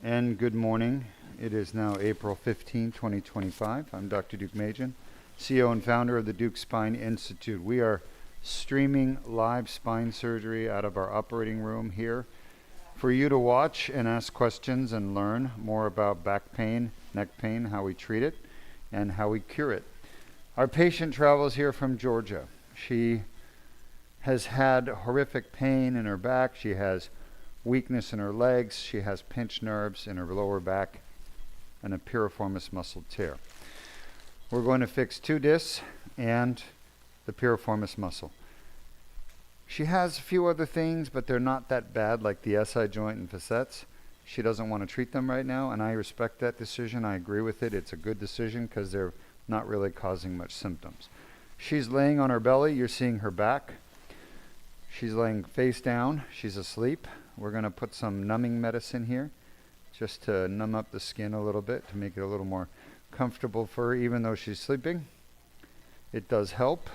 And good morning. It is now April 15, 2025. I'm Dr. Duke Majan, CEO and founder of the Duke Spine Institute. We are streaming live spine surgery out of our operating room here for you to watch and ask questions and learn more about back pain, neck pain, how we treat it, and how we cure it. Our patient travels here from Georgia. She has had horrific pain in her back. She has weakness in her legs. She has pinched nerves in her lower back and a piriformis muscle tear. We're going to fix 2 discs and the piriformis muscle. She has a few other things, but they're not that bad, like the SI joint and facets. She doesn't want to treat them right now, and I respect that decision. I agree with it. It's a good decision because they're not really causing much symptoms. She's laying on her belly. You're seeing her back. She's laying face down. She's asleep. We're going to put some numbing medicine here just to numb up the skin a little bit to make it a little more comfortable for her, even though she's sleeping. It does help.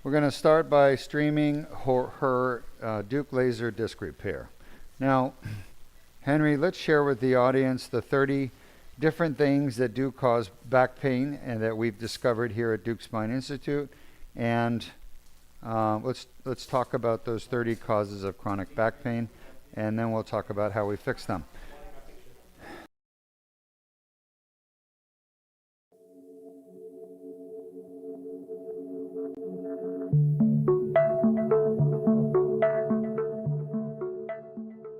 We're going to start by streaming her Duke laser disc repair. Now, Henry, let's share with the audience the 30 different things that do cause back pain and that we've discovered here at Duke Spine Institute. And let's talk about those 30 causes of chronic back pain, and then we'll talk about how we fix them.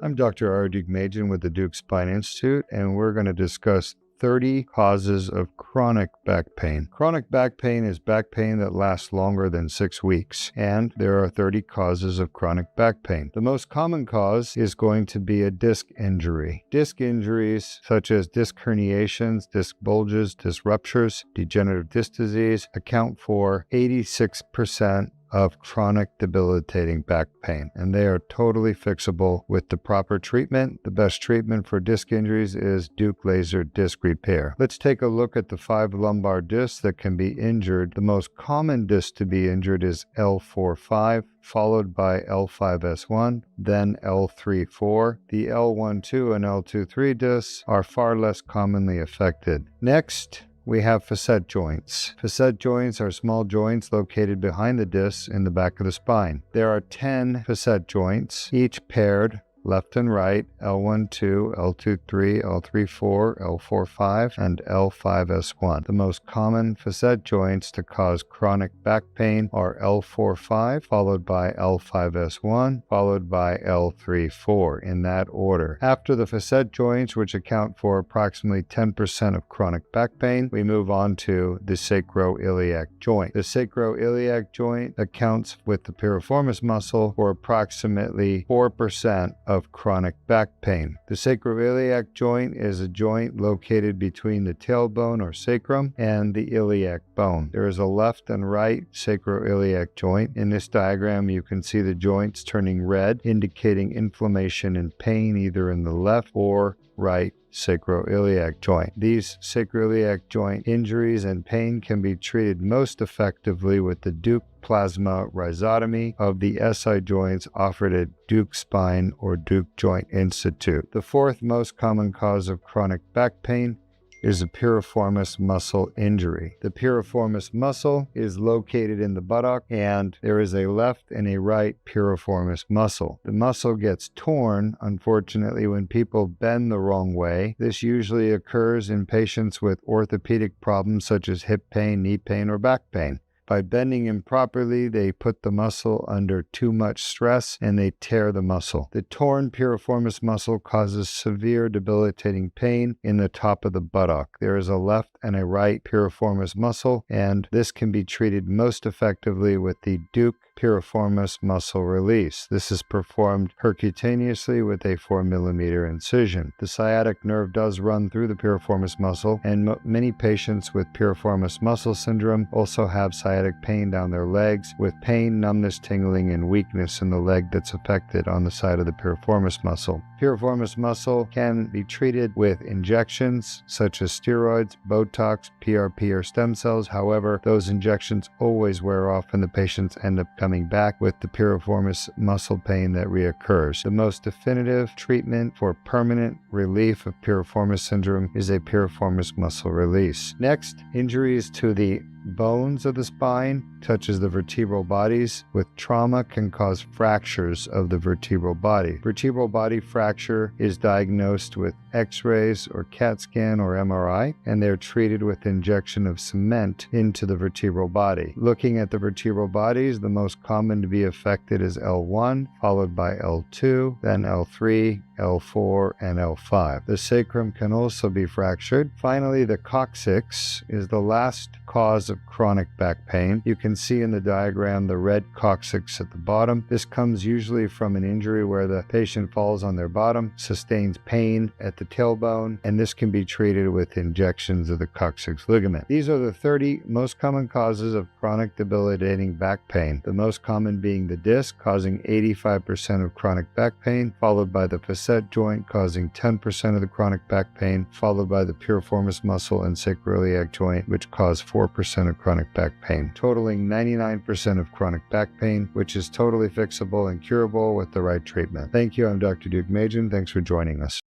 I'm Dr. R. Duke Majan with the Duke Spine Institute, and we're going to discuss 30 causes of chronic back pain. Chronic back pain is back pain that lasts longer than 6 weeks, and there are 30 causes of chronic back pain. The most common cause is going to be a disc injury. Disc injuries such as disc herniations, disc bulges, disc ruptures, degenerative disc disease account for 86% of chronic debilitating back pain, and they are totally fixable with the proper treatment. The best treatment for disc injuries is Duke laser disc repair. Let's take a look at the 5 lumbar discs that can be injured. The most common disc to be injured is L4-5, followed by L5-S1, then L3-4. The L1-2 and L2-3 discs are far less commonly affected. Next, we have facet joints. Facet joints are small joints located behind the discs in the back of the spine. There are 10 facet joints, each paired left and right, L1-2, L2-3, L3-4, L4-5, and L5-S1. The most common facet joints to cause chronic back pain are L4-5, followed by L5-S1, followed by L3-4, in that order. After the facet joints, which account for approximately 10% of chronic back pain, we move on to the sacroiliac joint. The sacroiliac joint accounts with the piriformis muscle for approximately 4% of chronic back pain. The sacroiliac joint is a joint located between the tailbone or sacrum and the iliac bone. There is a left and right sacroiliac joint. In this diagram, you can see the joints turning red, indicating inflammation and pain either in the left or right sacroiliac joint. These sacroiliac joint injuries and pain can be treated most effectively with the Duke plasma rhizotomy of the SI joints offered at Duke Spine or Duke Joint Institute. The 4th most common cause of chronic back pain is a piriformis muscle injury. The piriformis muscle is located in the buttock, and there is a left and a right piriformis muscle. The muscle gets torn, unfortunately, when people bend the wrong way. This usually occurs in patients with orthopedic problems such as hip pain, knee pain, or back pain. By bending improperly, they put the muscle under too much stress and they tear the muscle. The torn piriformis muscle causes severe debilitating pain in the top of the buttock. There is a left and a right piriformis muscle, and this can be treated most effectively with the Duke piriformis muscle release. This is performed percutaneously with a 4mm incision. The sciatic nerve does run through the piriformis muscle, and many patients with piriformis muscle syndrome also have sciatic pain down their legs, with pain, numbness, tingling, and weakness in the leg that's affected on the side of the piriformis muscle. Piriformis muscle can be treated with injections such as steroids, Botox, PRP, or stem cells. However, those injections always wear off and the patients end up coming back with the piriformis muscle pain that reoccurs. The most definitive treatment for permanent relief of piriformis syndrome is a piriformis muscle release. Next, injuries to the bones of the spine, such as the vertebral bodies, with trauma can cause fractures of the vertebral body. Vertebral body fracture is diagnosed with X-rays or CAT scan or MRI, and they're treated with injection of cement into the vertebral body. Looking at the vertebral bodies, the most common to be affected is L1, followed by L2, then L3, L4, and L5. The sacrum can also be fractured. Finally, the coccyx is the last cause of chronic back pain. You can see in the diagram the red coccyx at the bottom. This comes usually from an injury where the patient falls on their bottom, sustains pain at the tailbone, and this can be treated with injections of the coccyx ligament. These are the 30 most common causes of chronic debilitating back pain, the most common being the disc, causing 85% of chronic back pain, followed by the facet joint, causing 10% of the chronic back pain, followed by the piriformis muscle and sacroiliac joint, which cause 4% of chronic back pain, totaling 99% of chronic back pain, which is totally fixable and curable with the right treatment. Thank you. I'm Dr. Duke Machen. Thanks for joining us.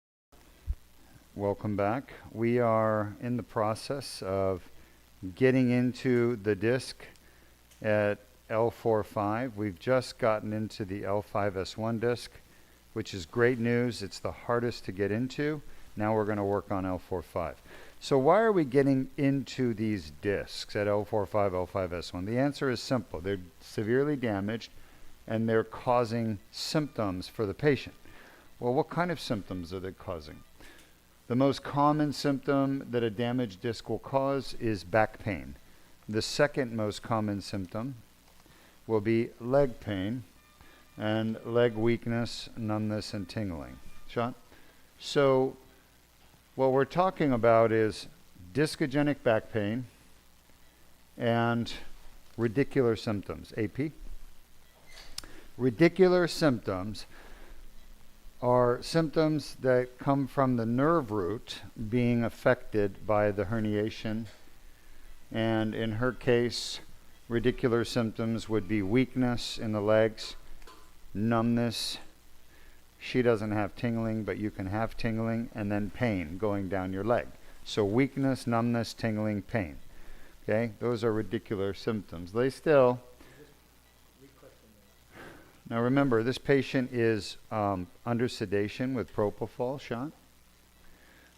Welcome back. We are in the process of getting into the disc at L4-5. We've just gotten into the L5-S1 disc, which is great news. It's the hardest to get into. Now we're going to work on L4-5. So why are we getting into these discs at L4-5, L5-S1? The answer is simple. They're severely damaged and they're causing symptoms for the patient. Well, what kind of symptoms are they causing? The most common symptom that a damaged disc will cause is back pain. The second most common symptom will be leg pain and leg weakness, numbness, and tingling. Sean? So what we're talking about is discogenic back pain and radicular symptoms. AP? Radicular symptoms are symptoms that come from the nerve root being affected by the herniation. And in her case, radicular symptoms would be weakness in the legs, numbness. She doesn't have tingling, but you can have tingling, and then pain going down your leg. So weakness, numbness, tingling, pain. Okay, those are radicular symptoms. They still... Now remember, this patient is under sedation with propofol, Sean.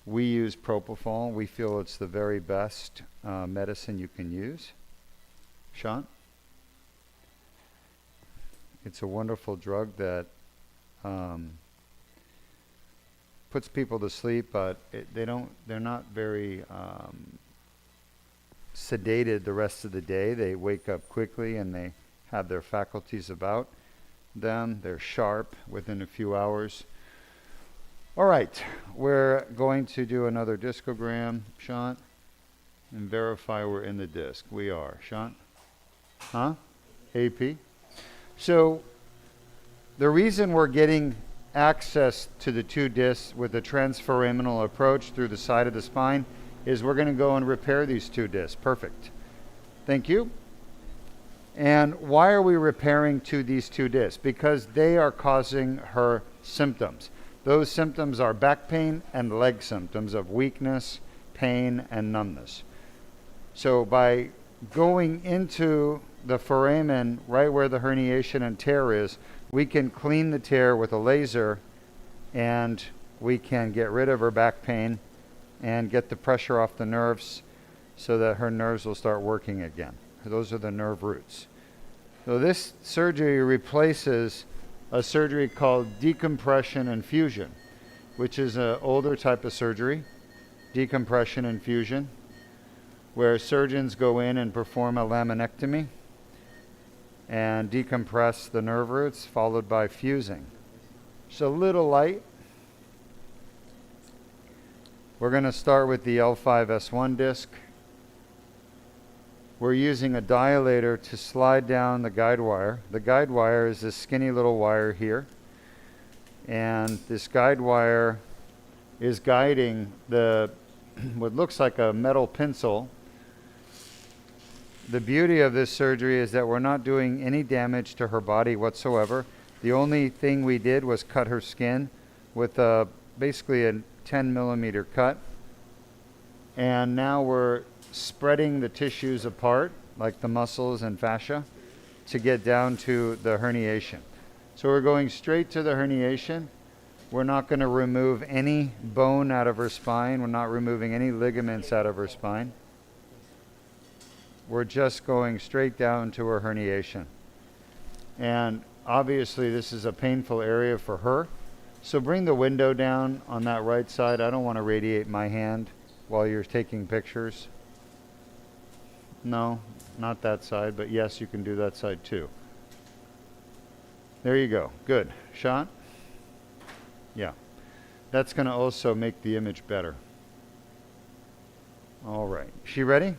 We use propofol. We feel it's the very best medicine you can use. Sean? It's a wonderful drug that puts people to sleep, but they're not very sedated the rest of the day. They wake up quickly and they have their faculties about them. They're sharp within a few hours. All right, we're going to do another discogram, Sean, and verify we're in the disc. We are. Sean? Huh? AP? So the reason we're getting access to the two discs with a transforaminal approach through the side of the spine is we're going to go and repair these two discs. Perfect. Thank you. And why are we repairing these two discs? Because they are causing her symptoms. Those symptoms are back pain and leg symptoms of weakness, pain, and numbness. So by going into the foramen right where the herniation and tear is, we can clean the tear with a laser and we can get rid of her back pain and get the pressure off the nerves so that her nerves will start working again. Those are the nerve roots. So this surgery replaces a surgery called decompression and fusion, which is an older type of surgery, decompression and fusion, where surgeons go in and perform a laminectomy and decompress the nerve roots, followed by fusing. It's a little light. We're going to start with the L5-S1 disc. We're using a dilator to slide down the guide wire. The guide wire is this skinny little wire here. And this guide wire is guiding what looks like a metal pencil the beauty of this surgery is that we're not doing any damage to her body whatsoever. The only thing we did was cut her skin with basically a 10 millimeter cut. And now we're spreading the tissues apart, like the muscles and fascia, to get down to the herniation. So we're going straight to the herniation. We're not going to remove any bone out of her spine. We're not removing any ligaments out of her spine. We're just going straight down to her herniation. And obviously this is a painful area for her. So bring the window down on that right side. I don't want to radiate my hand while you're taking pictures. No, not that side, but yes, you can do that side too. There you go. Good. Shot? Yeah. That's going to also make the image better. All right. She ready?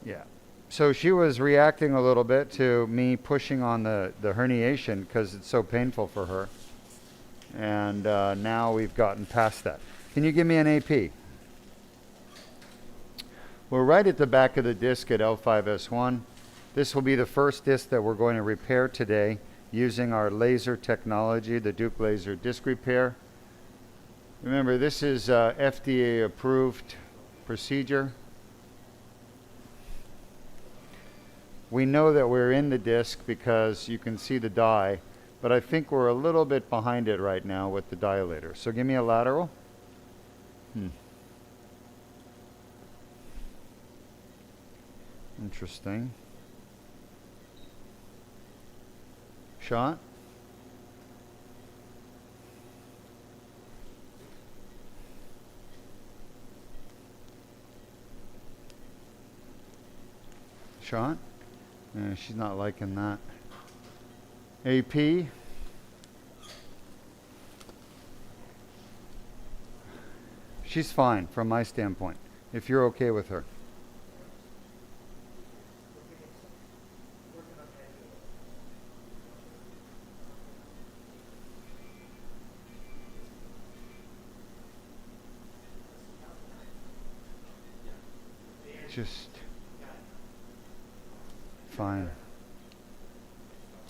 Yeah. So she was reacting a little bit to me pushing on the herniation because it's so painful for her. And now we've gotten past that. Can you give me an AP? We're right at the back of the disc at L4-S1. This will be the first disc that we're going to repair today using our laser technology, the Duke Laser Disc Repair. Remember, this is FDA approved procedure. We know that we're in the disc because you can see the dye, but I think we're a little bit behind it right now with the dilator. So give me a lateral. Interesting. Shot. Shot. She's not liking that. AP. She's fine from my standpoint, if you're okay with her. Just fine.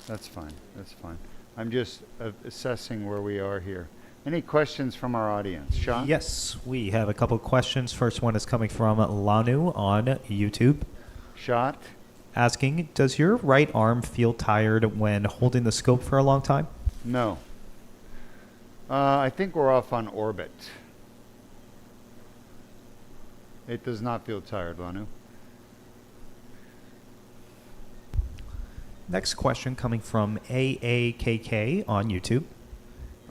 That's fine. That's fine. I'm just assessing where we are here. Any questions from our audience? Sean? Yes, we have a couple questions. First one is coming from Lanu on YouTube. Shot. Asking, does your right arm feel tired when holding the scope for a long time? No. I think we're off on orbit. It does not feel tired, Lanu. Next question coming from AAKK on YouTube.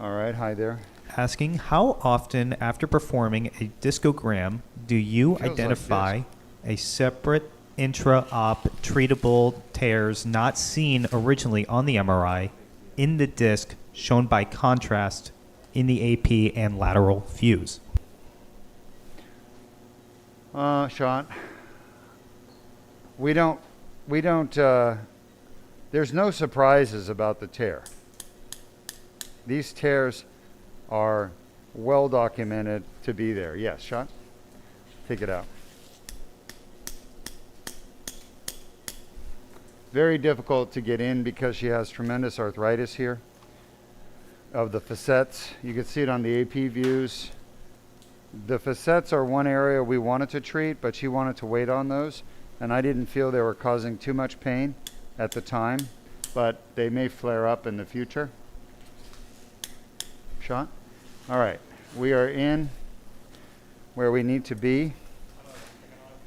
All right, hi there. Asking, how often after performing a discogram do you identify a separate intra-op treatable tears not seen originally on the MRI in the disc shown by contrast in the AP and lateral views? Sean, we don't, there's no surprises about the tear. These tears are well documented to be there. Yes, Sean? Take it out. Very difficult to get in because she has tremendous arthritis here of the facets. You can see it on the AP views. The facets are one area we wanted to treat, but she wanted to wait on those, and I didn't feel they were causing too much pain at the time, but they may flare up in the future. Shot? All right, we are in where we need to be.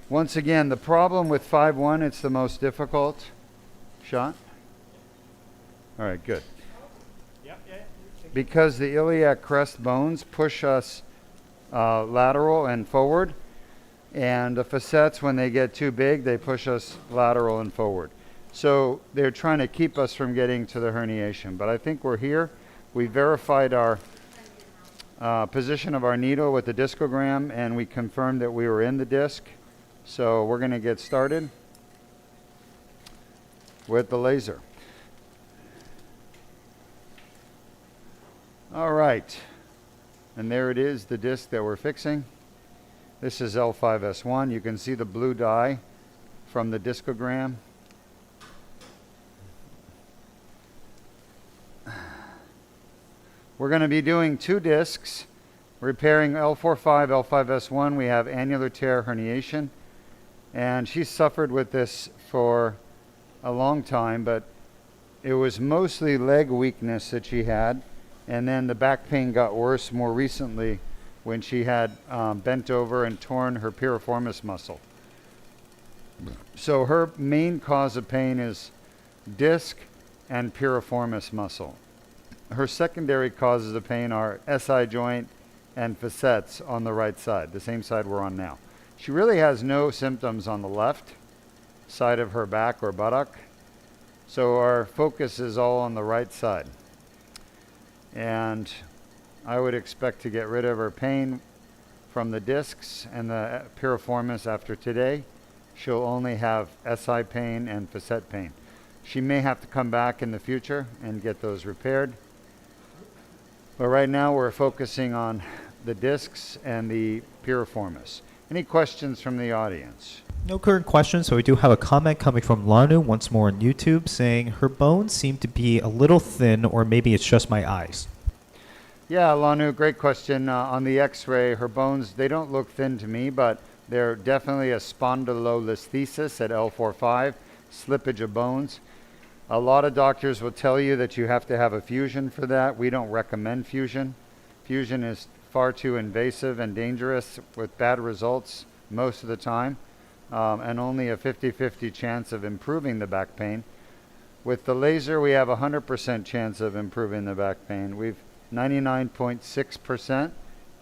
Once again, the problem with 5-1, it's the most difficult. Shot? All right, good. Because the iliac crest bones push us lateral and forward, and the facets, when they get too big, they push us lateral and forward. So they're trying to keep us from getting to the herniation, but I think we're here. We verified our position of our needle with the discogram, and we confirmed that we were in the disc. So we're going to get started with the laser. All right. And there it is, the disc that we're fixing. This is L4-S1. You can see the blue dye from the discogram. We're going to be doing 2 discs, repairing L4-5, L5-S1. We have annular tear herniation, and she suffered with this for a long time, but it was mostly leg weakness that she had, and then the back pain got worse more recently when she had bent over and torn her piriformis muscle. So her main cause of pain is disc and piriformis muscle. Her secondary causes of pain are SI joint and facets on the right side, the same side we're on now. She really has no symptoms on the left side of her back or buttock, so our focus is all on the right side. And I would expect to get rid of her pain from the discs and the piriformis after today. She'll only have SI pain and facet pain. She may have to come back in the future and get those repaired. But right now we're focusing on the discs and the piriformis. Any questions from the audience? No current questions, so we do have a comment coming from Lanu once more on YouTube saying her bones seem to be a little thin, or maybe it's just my eyes. Yeah, Lanu, great question. On the x-ray, her bones, they don't look thin to me, but they're definitely a spondylolisthesis at L4-5, slippage of bones. A lot of doctors will tell you that you have to have a fusion for that. We don't recommend fusion. Fusion is far too invasive and dangerous with bad results most of the time, and only a 50-50 chance of improving the back pain. With the laser, we have a 100% chance of improving the back pain. We've 99.6%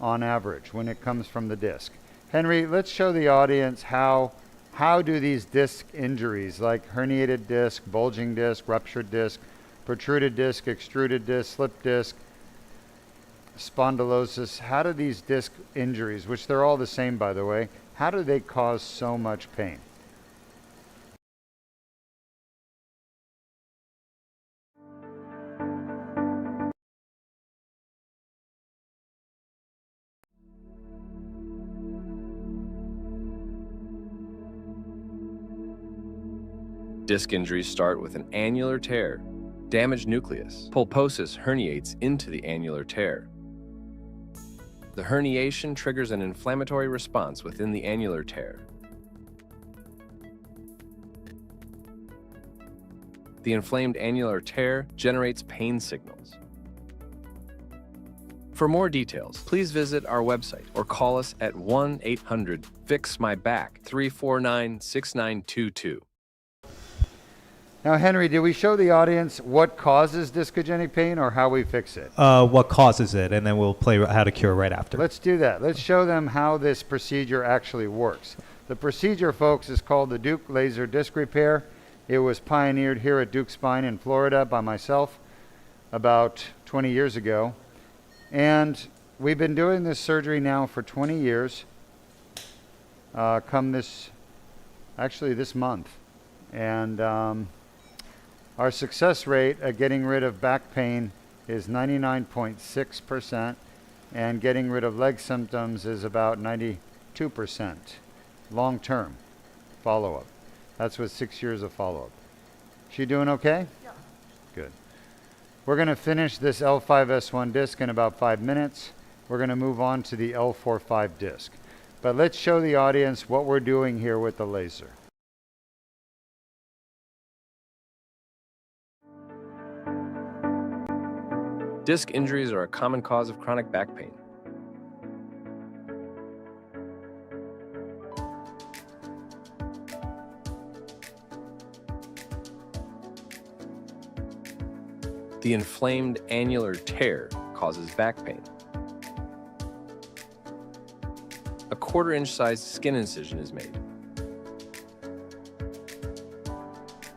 on average when it comes from the disc. Henry, let's show the audience how do these disc injuries like herniated disc, bulging disc, ruptured disc, protruded disc, extruded disc, slip disc, spondylosis, how do these disc injuries, which they're all the same by the way, how do they cause so much pain? Disc injuries start with an annular tear, damaged nucleus. Pulposis herniates into the annular tear. The herniation triggers an inflammatory response within the annular tear. The inflamed annular tear generates pain signals. For more details, please visit our website or call us at 1-800-FIX-MY-BACK 349-6922. Now, Henry, did we show the audience what causes discogenic pain or how we fix it? What causes it, and then we'll play how to cure right after. Let's do that. Let's show them how this procedure actually works. The procedure, folks, is called the Duke Laser Disc Repair. It was pioneered here at Duke Spine in Florida by myself about 20 years ago. And we've been doing this surgery now for 20 years, this month. And our success rate at getting rid of back pain is 99.6%, and getting rid of leg symptoms is about 92% long-term follow-up. That's with 6 years of follow-up. She doing okay? Yeah. Good. We're going to finish this L5-S1 disc in about 5 minutes. We're going to move on to the L4-5 disc. But let's show the audience what we're doing here with the laser. Disc injuries are a common cause of chronic back pain. The inflamed annular tear causes back pain. A 1/4-inch sized skin incision is made.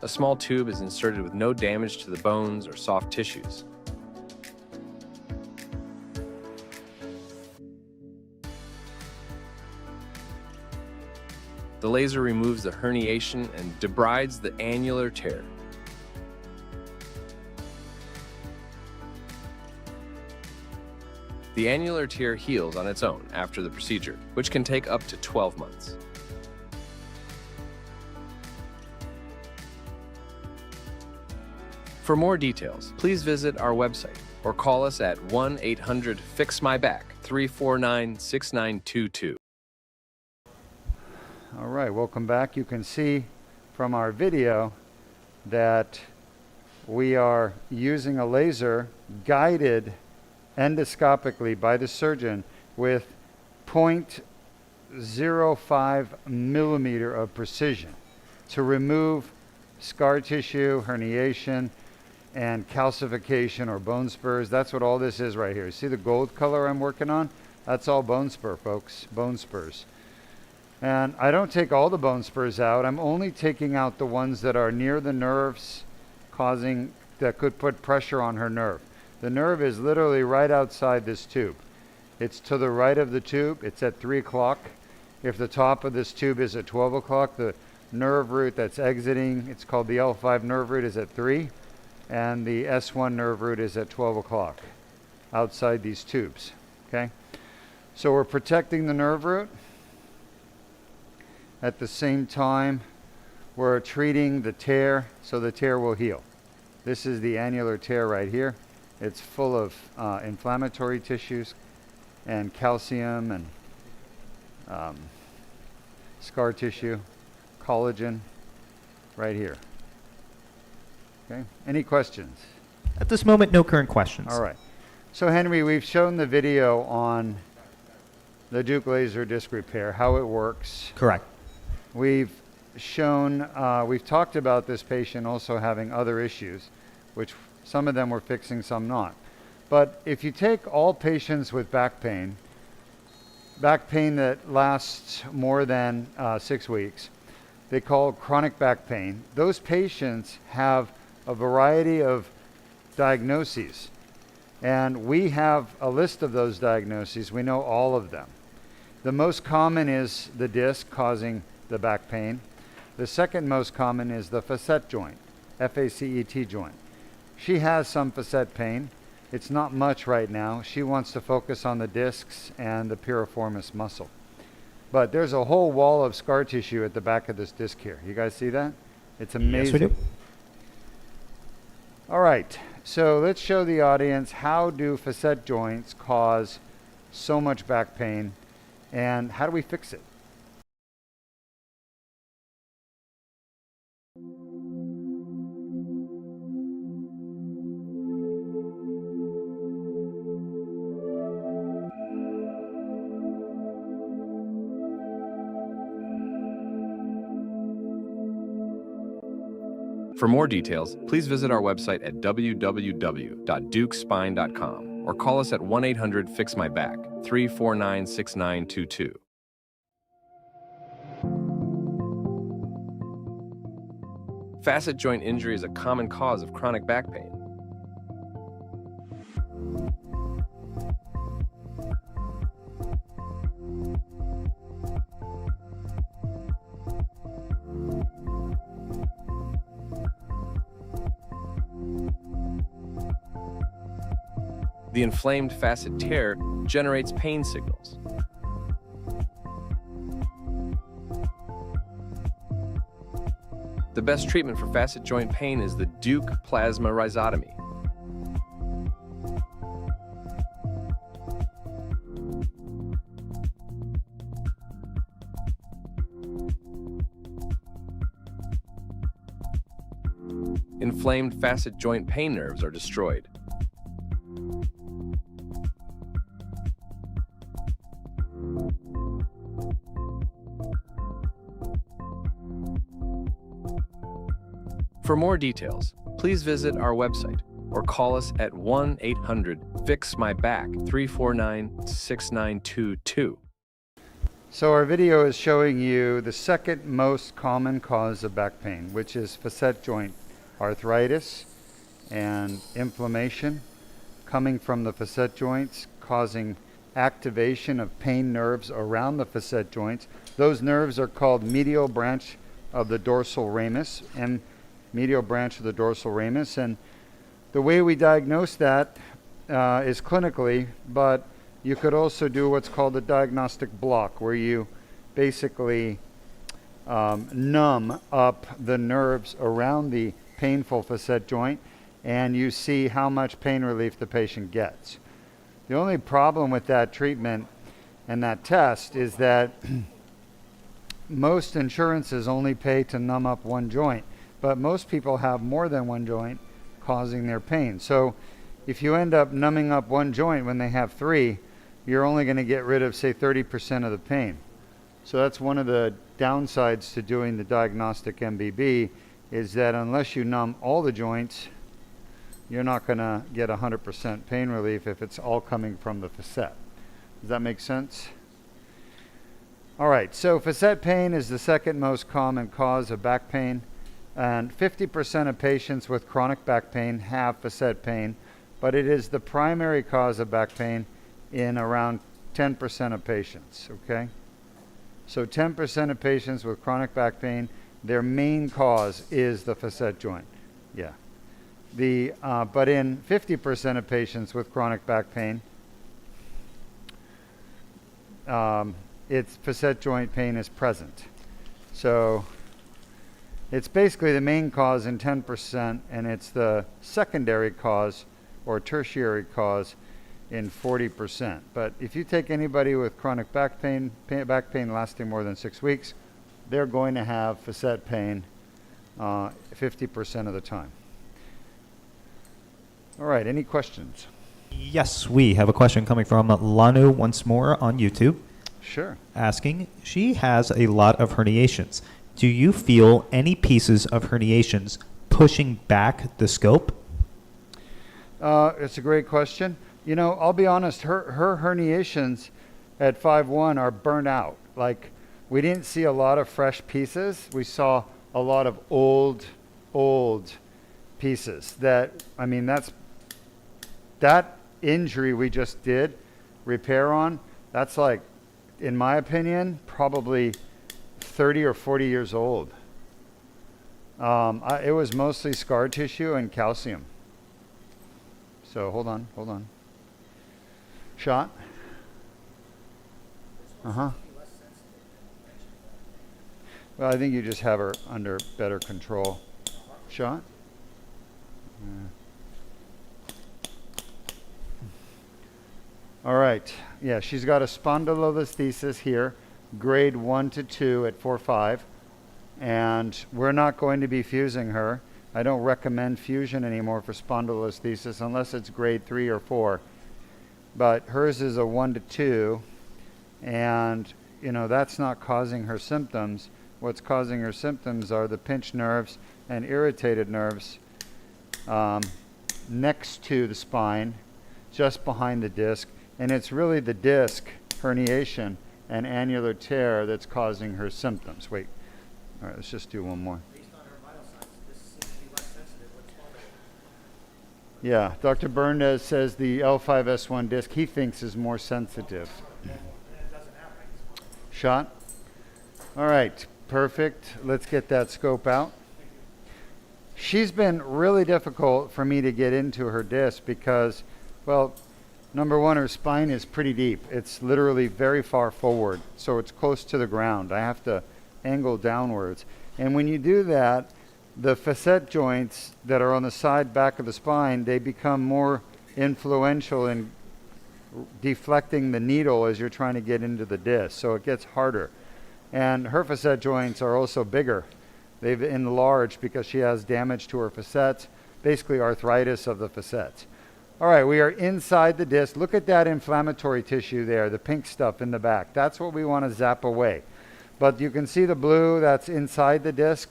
A small tube is inserted with no damage to the bones or soft tissues. The laser removes the herniation and debrides the annular tear. The annular tear heals on its own after the procedure, which can take up to 12 months. For more details, please visit our website or call us at 1-800-FIX-MY-BACK 349-6922. All right, welcome back. You can see from our video that we are using a laser guided endoscopically by the surgeon with 0.05 millimeter of precision to remove scar tissue, herniation, and calcification or bone spurs. That's what all this is right here. See the gold color I'm working on? That's all bone spur, folks, bone spurs. And I don't take all the bone spurs out. I'm only taking out the ones that are near the nerves that could put pressure on her nerve. The nerve is literally right outside this tube. It's to the right of the tube. It's at 3 o'clock. If the top of this tube is at 12 o'clock, the nerve root that's exiting, it's called the L5 nerve root, is at 3, and the S1 nerve root is at 12 o'clock outside these tubes. Okay? So we're protecting the nerve root. At the same time, we're treating the tear so the tear will heal. This is the annular tear right here. It's full of inflammatory tissues and calcium and scar tissue, collagen right here. Okay, any questions? At this moment, no current questions. All right. So Henry, we've shown the video on the Duke laser disc repair, how it works. Correct. We've shown, we've talked about this patient also having other issues, which some of them we're fixing, some not. But if you take all patients with back pain that lasts more than 6 weeks, they call chronic back pain. Those patients have a variety of diagnoses. And we have a list of those diagnoses. We know all of them. The most common is the disc causing the back pain. The second most common is the facet joint, F-A-C-E-T joint. She has some facet pain. It's not much right now. She wants to focus on the discs and the piriformis muscle. But there's a whole wall of scar tissue at the back of this disc here. You guys see that? It's amazing. Yes, we do. All right, so let's show the audience how do facet joints cause so much back pain and how do we fix it? For more details, please visit our website at www.dukespine.com or call us at 1-800-FIX-MY-BACK 349-6922. Facet joint injury is a common cause of chronic back pain. The inflamed facet tear generates pain signals. The best treatment for facet joint pain is the Duke plasma rhizotomy. Inflamed facet joint pain nerves are destroyed. For more details, please visit our website or call us at 1-800-FIX-MY-BACK 349-6922. So our video is showing you the second most common cause of back pain, which is facet joint arthritis and inflammation coming from the facet joints, causing activation of pain nerves around the facet joints. Those nerves are called medial branch of the dorsal ramus and medial branch of the dorsal ramus. And the way we diagnose that is clinically, but you could also do what's called a diagnostic block, where you basically numb up the nerves around the painful facet joint, and you see how much pain relief the patient gets. The only problem with that treatment and that test is that most insurances only pay to numb up one joint, but most people have more than one joint causing their pain. So if you end up numbing up one joint when they have 3, you're only going to get rid of, say, 30% of the pain. So that's one of the downsides to doing the diagnostic MBB, is that unless you numb all the joints, you're not going to get 100% pain relief if it's all coming from the facet. Does that make sense? All right, so facet pain is the second most common cause of back pain, and 50% of patients with chronic back pain have facet pain, but it is the primary cause of back pain in around 10% of patients, okay? So 10% of patients with chronic back pain, their main cause is the facet joint. Yeah. But in 50% of patients with chronic back pain, its facet joint pain is present. So it's basically the main cause in 10%, and it's the secondary cause or tertiary cause in 40%. But if you take anybody with chronic back pain lasting more than 6 weeks, they're going to have facet pain 50% of the time. All right, any questions? Yes, we have a question coming from Lanu once more on YouTube. Sure. Asking, she has a lot of herniations. Do you feel any pieces of herniations pushing back the scope? It's a great question. You know, I'll be honest, her herniations at 5'1" are burnt out. Like, we didn't see a lot of fresh pieces. We saw a lot of old pieces. That injury we just did repair on, that's like, in my opinion, probably 30 or 40 years old. It was mostly scar tissue and calcium. So hold on. Shot. Well, I think you just have her under better control. Shot. All right. Yeah, she's got a spondylolisthesis here, grade 1 to 2 at 4-5, and we're not going to be fusing her. I don't recommend fusion anymore for spondylolisthesis unless it's grade 3 or 4. But hers is a 1 to 2, and you know that's not causing her symptoms. What's causing her symptoms are the pinched nerves and irritated nerves next to the spine, just behind the disc. And it's really the disc herniation and annular tear that's causing her symptoms. Wait. All right, let's just do one more. Based on her vital signs, this seems to be less sensitive. What's wrong? Yeah, Dr. Berndes says the L4-S1 disc he thinks is more sensitive. Shot. All right, perfect. Let's get that scope out. She's been really difficult for me to get into her disc because, well, number one, her spine is pretty deep. It's literally very far forward, so it's close to the ground. I have to angle downwards. And when you do that, the facet joints that are on the side back of the spine, they become more influential in deflecting the needle as you're trying to get into the disc, so it gets harder. And her facet joints are also bigger. They've enlarged because she has damage to her facets, basically arthritis of the facets. All right, we are inside the disc. Look at that inflammatory tissue there, the pink stuff in the back. That's what we want to zap away. But you can see the blue that's inside the disc.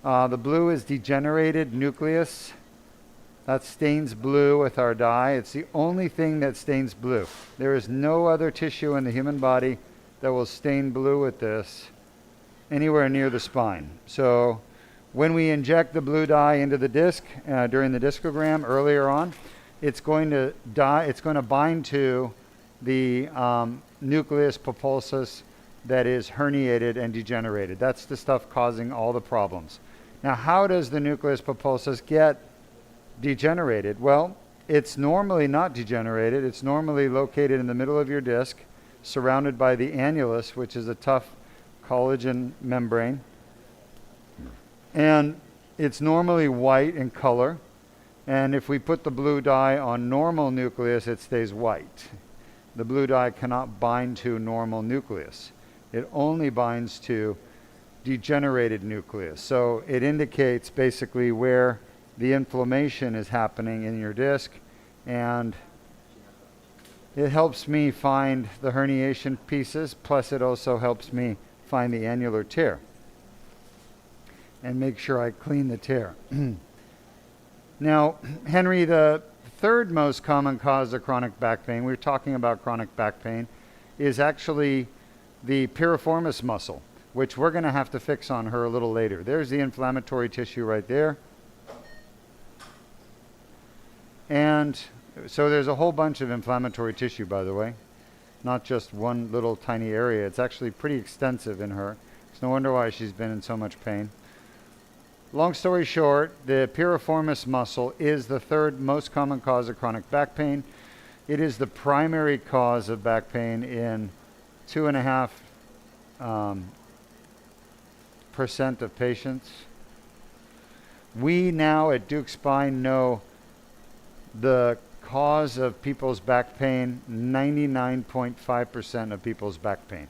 The blue is degenerated nucleus. That stains blue with our dye. It's the only thing that stains blue. There is no other tissue in the human body that will stain blue with this anywhere near the spine. So when we inject the blue dye into the disc during the discogram earlier on, it's going to bind to the nucleus pulposus that is herniated and degenerated. That's the stuff causing all the problems. Now, how does the nucleus pulposus get degenerated? Well, it's normally not degenerated. It's normally located in the middle of your disc, surrounded by the annulus, which is a tough collagen membrane. And it's normally white in color. And if we put the blue dye on normal nucleus, it stays white. The blue dye cannot bind to normal nucleus. It only binds to degenerated nucleus. So it indicates basically where the inflammation is happening in your disc, and it helps me find the herniation pieces, plus it also helps me find the annular tear and make sure I clean the tear. Now, Henry, the third most common cause of chronic back pain, we're talking about chronic back pain, is actually the piriformis muscle, which we're going to have to fix on her a little later. There's the inflammatory tissue right there. And so there's a whole bunch of inflammatory tissue, by the way, not just one little tiny area. It's actually pretty extensive in her. It's no wonder why she's been in so much pain. Long story short, the piriformis muscle is the third most common cause of chronic back pain. It is the primary cause of back pain in 2.5% of patients. We now at Duke Spine know the cause of people's back pain, 99.5% of people's back pain.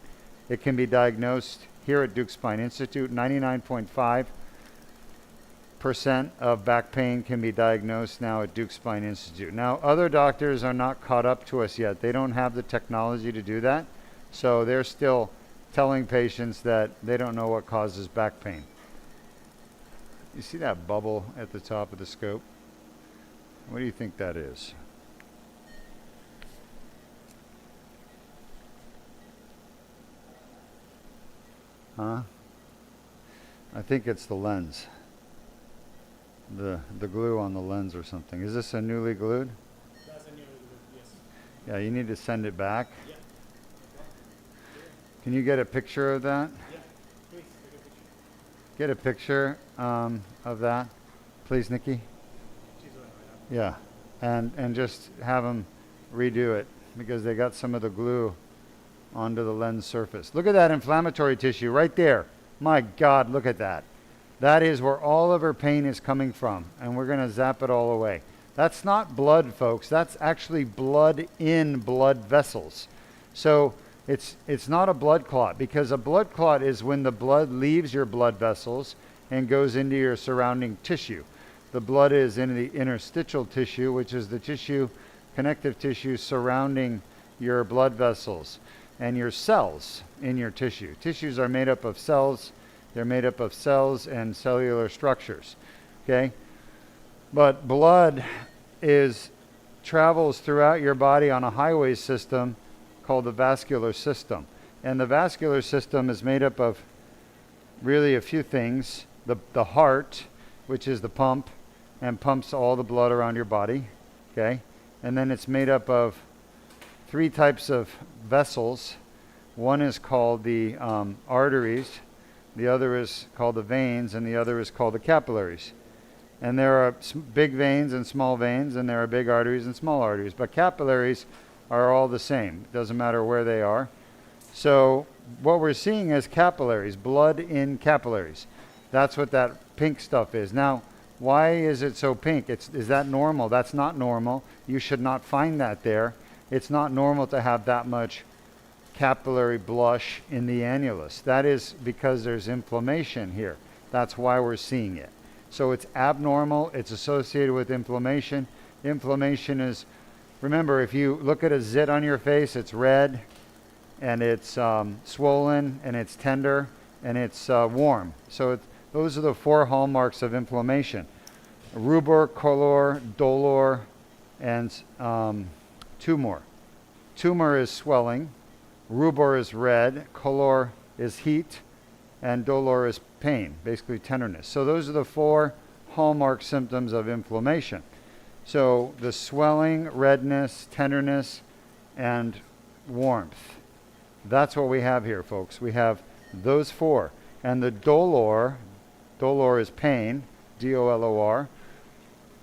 It can be diagnosed here at Duke Spine Institute. 99.5% of back pain can be diagnosed now at Duke Spine Institute. Now, other doctors are not caught up to us yet. They don't have the technology to do that. So they're still telling patients that they don't know what causes back pain. You see that bubble at the top of the scope? What do you think that is? Huh? I think it's the lens. The glue on the lens or something. Is this a newly glued? That's a new, yes. Yeah, you need to send it back. Yeah. Can you get a picture of that? Yeah. Please take a picture. Get a picture of that, please, Nikki. She's on right now. Yeah, and just have them redo it because they got some of the glue onto the lens surface. Look at that inflammatory tissue right there. My God, look at that. That is where all of her pain is coming from, and we're going to zap it all away. That's not blood, folks. That's actually blood in blood vessels. So it's not a blood clot, because a blood clot is when the blood leaves your blood vessels and goes into your surrounding tissue. The blood is in the interstitial tissue, which is the tissue, connective tissue surrounding your blood vessels and your cells in your tissue. Tissues are made up of cells. They're made up of cells and cellular structures, okay? But blood travels throughout your body on a highway system called the vascular system. And the vascular system is made up of really a few things. The heart, which is the pump, and pumps all the blood around your body, okay? And then it's made up of three types of vessels. One is called the arteries, the other is called the veins, and the other is called the capillaries. And there are big veins and small veins, and there are big arteries and small arteries. But capillaries are all the same. It doesn't matter where they are. So what we're seeing is capillaries, blood in capillaries. That's what that pink stuff is. Now, why is it so pink? Is that normal? That's not normal. You should not find that there. It's not normal to have that much capillary blush in the annulus. That is because there's inflammation here. That's why we're seeing it. So it's abnormal. It's associated with inflammation. Inflammation is, remember, if you look at a zit on your face, it's red, and it's swollen, and it's tender, and it's warm. So those are the four hallmarks of inflammation: rubor, color, dolor, and tumor. Tumor is swelling. Rubor is red, color is heat, and dolor is pain, basically tenderness. So those are the four hallmark symptoms of inflammation. So the swelling, redness, tenderness, and warmth. That's what we have here, folks. We have those four. And the dolor is pain, D-O-L-O-R.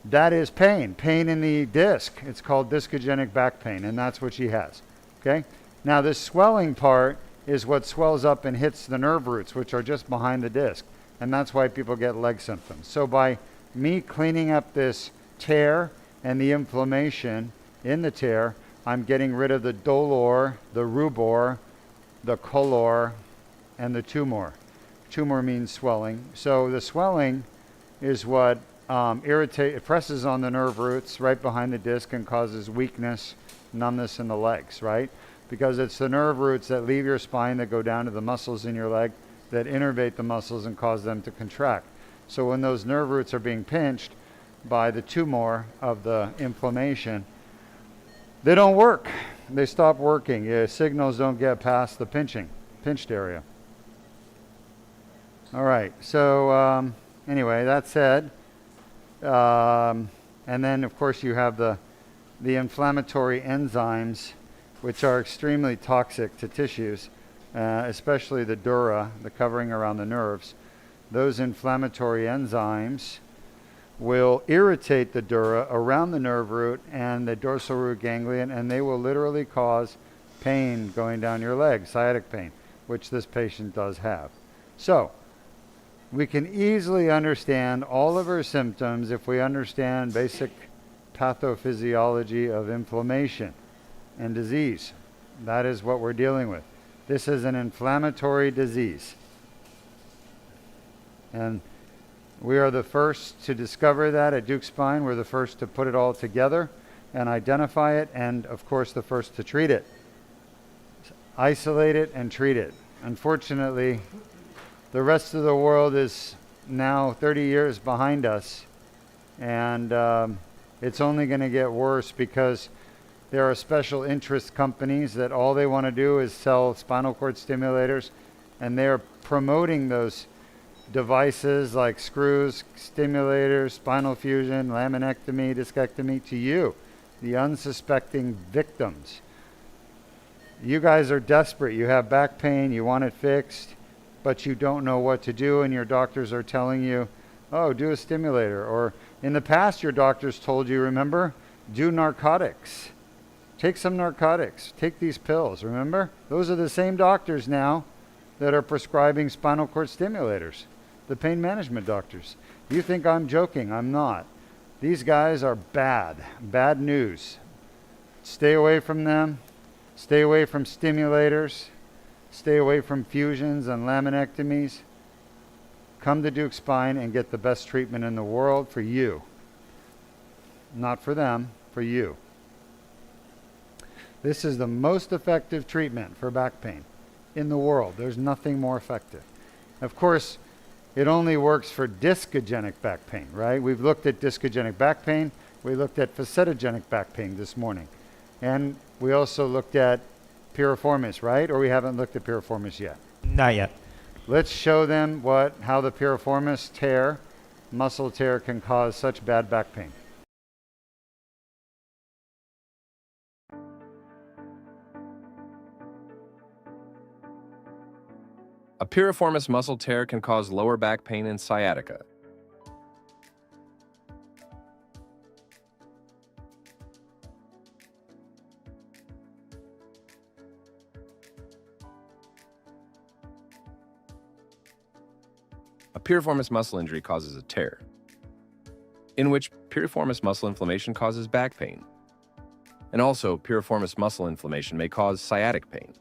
That is pain in the disc. It's called discogenic back pain, and that's what she has, okay? Now, this swelling part is what swells up and hits the nerve roots, which are just behind the disc. And that's why people get leg symptoms. So by me cleaning up this tear and the inflammation in the tear, I'm getting rid of the dolor, the rubor, the color, and the tumor. Tumor means swelling. So the swelling is what it presses on the nerve roots right behind the disc and causes weakness, numbness in the legs, right? Because it's the nerve roots that leave your spine that go down to the muscles in your leg that innervate the muscles and cause them to contract. So when those nerve roots are being pinched by the tumor of the inflammation, they don't work. They stop working. Signals don't get past the pinched area. All right, so anyway, that said, and then of course you have the inflammatory enzymes, which are extremely toxic to tissues, especially the dura, the covering around the nerves. Those inflammatory enzymes will irritate the dura around the nerve root and the dorsal root ganglion, and they will literally cause pain going down your leg, sciatic pain, which this patient does have. So we can easily understand all of her symptoms if we understand basic pathophysiology of inflammation and disease. That is what we're dealing with. This is an inflammatory disease. And we are the first to discover that at Duke Spine. We're the first to put it all together and identify it, and of course the first to treat it. Isolate it and treat it. Unfortunately, the rest of the world is now 30 years behind us, and it's only going to get worse because there are special interest companies that all they want to do is sell spinal cord stimulators, and they're promoting those devices like screws, stimulators, spinal fusion, laminectomy, discectomy to you, the unsuspecting victims. You guys are desperate. You have back pain, you want it fixed, but you don't know what to do, and your doctors are telling you, oh, do a stimulator. Or in the past, your doctors told you, remember, do narcotics. Take some narcotics. Take these pills, remember? Those are the same doctors now that are prescribing spinal cord stimulators, the pain management doctors. You think I'm joking. I'm not. These guys are bad. Bad news. Stay away from them. Stay away from stimulators. Stay away from fusions and laminectomies. Come to Duke Spine and get the best treatment in the world for you. Not for them, for you. This is the most effective treatment for back pain in the world. There's nothing more effective. Of course, it only works for discogenic back pain, right? We've looked at discogenic back pain. We looked at facetogenic back pain this morning. And we also looked at piriformis, right? Or we haven't looked at piriformis yet? Not yet. Let's show them how the piriformis tear, muscle tear, can cause such bad back pain. A piriformis muscle tear can cause lower back pain and sciatica. A piriformis muscle injury causes a tear, in which piriformis muscle inflammation causes back pain. And also, piriformis muscle inflammation may cause sciatic pain.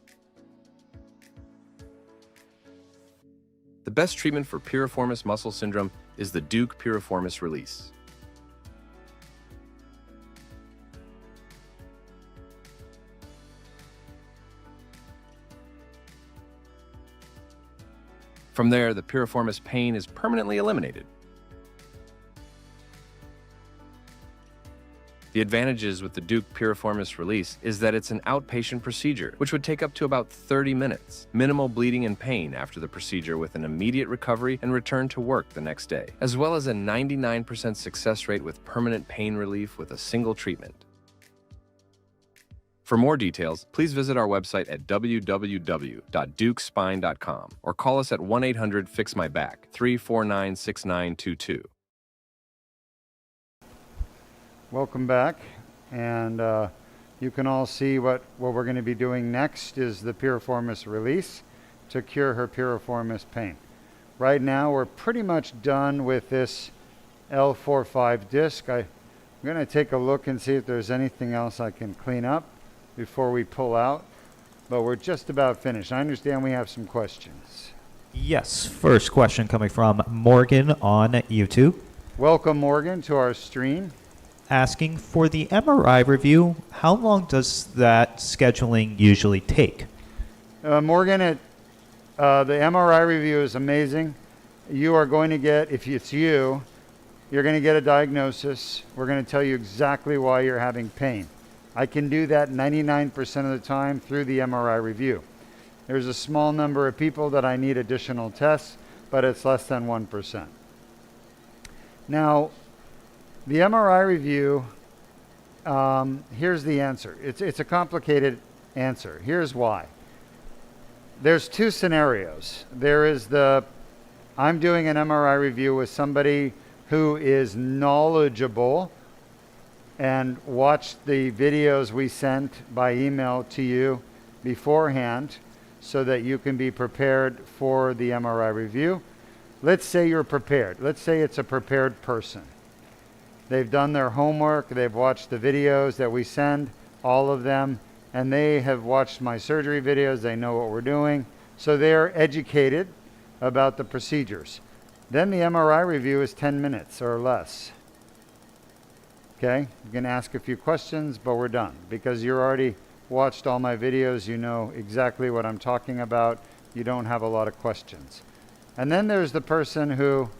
The best treatment for piriformis muscle syndrome is the Duke piriformis release. From there, the piriformis pain is permanently eliminated. The advantages with the Duke piriformis release is that it's an outpatient procedure, which would take up to about 30 minutes, minimal bleeding and pain after the procedure with an immediate recovery and return to work the next day, as well as a 99% success rate with permanent pain relief with a single treatment. For more details, please visit our website at www.dukespine.com or call us at 1-800-FIX-MY-BACK, 349-6922. Welcome back, and you can all see what we're going to be doing next is the piriformis release to cure her piriformis pain. Right now we're pretty much done with this L4-5 disc. I'm going to take a look and see if there's anything else I can clean up before we pull out. But we're just about finished. I understand we have some questions. Yes. First question coming from Morgan on YouTube, Welcome, Morgan, to our stream. asking for the MRI review. How long does that scheduling usually take? Morgan, the MRI review is amazing. You are going to get, if it's you, you're going to get a diagnosis. We're going to tell you exactly why you're having pain. I can do that 99% of the time through the MRI review. There's a small number of people that I need additional tests, but it's less than 1%. Now, the MRI review, here's the answer. It's a complicated answer. Here's why. There's two scenarios. There is I'm doing an MRI review with somebody who is knowledgeable and watched the videos we sent by email to you beforehand so that you can be prepared for the MRI review. Let's say you're prepared. Let's say it's a prepared person. They've done their homework. They've watched the videos that we send, all of them, and they have watched my surgery videos. They know what we're doing. So they're educated about the procedures. Then the MRI review is 10 minutes or less. Okay, you can ask a few questions, but we're done. Because you already watched all my videos, you know exactly what I'm talking about. You don't have a lot of questions. And then there's the person who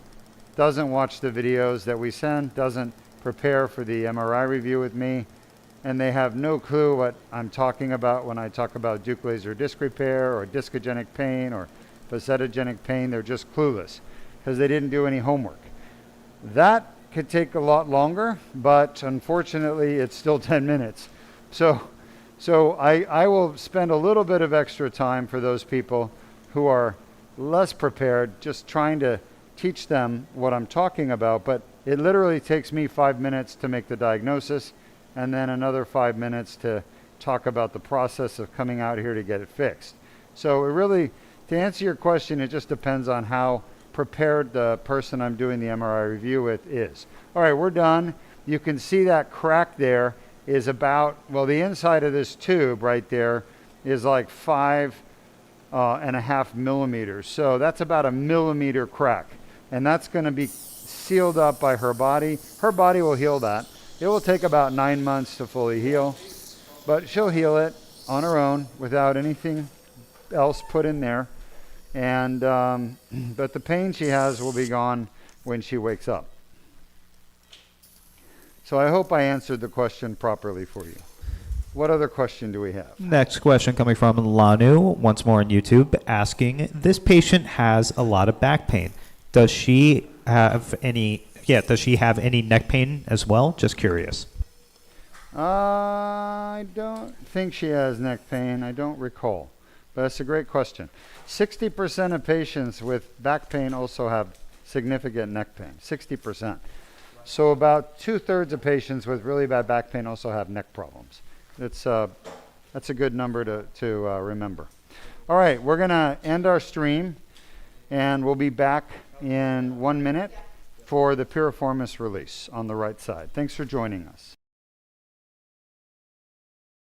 doesn't watch the videos that we send, doesn't prepare for the MRI review with me, and they have no clue what I'm talking about when I talk about Duke laser disc repair or discogenic pain or facetogenic pain. They're just clueless because they didn't do any homework. That could take a lot longer, but unfortunately it's still 10 minutes. So I will spend a little bit of extra time for those people who are less prepared, just trying to teach them what I'm talking about. But it literally takes me 5 minutes to make the diagnosis and then another 5 minutes to talk about the process of coming out here to get it fixed. So it really, to answer your question, it just depends on how prepared the person I'm doing the MRI review with is. All right, we're done. You can see that crack there is about, well, the inside of this tube right there is like 5.5 millimeters. So that's about a millimeter crack. And that's going to be sealed up by her body. Her body will heal that. It will take about 9 months to fully heal, but she'll heal it on her own without anything else put in there. And but the pain she has will be gone when she wakes up. So I hope I answered the question properly for you. What other question do we have? Next question coming from Lanu, once more on YouTube, asking, this patient has a lot of back pain. Does she have any neck pain as well? Just curious. I don't think she has neck pain. I don't recall. But that's a great question. 60% of patients with back pain also have significant neck pain. 60%. So about 2/3 of patients with really bad back pain also have neck problems. That's a good number to remember. All right, we're going to end our stream, and we'll be back in 1 minute for the piriformis release on the right side. Thanks for joining us.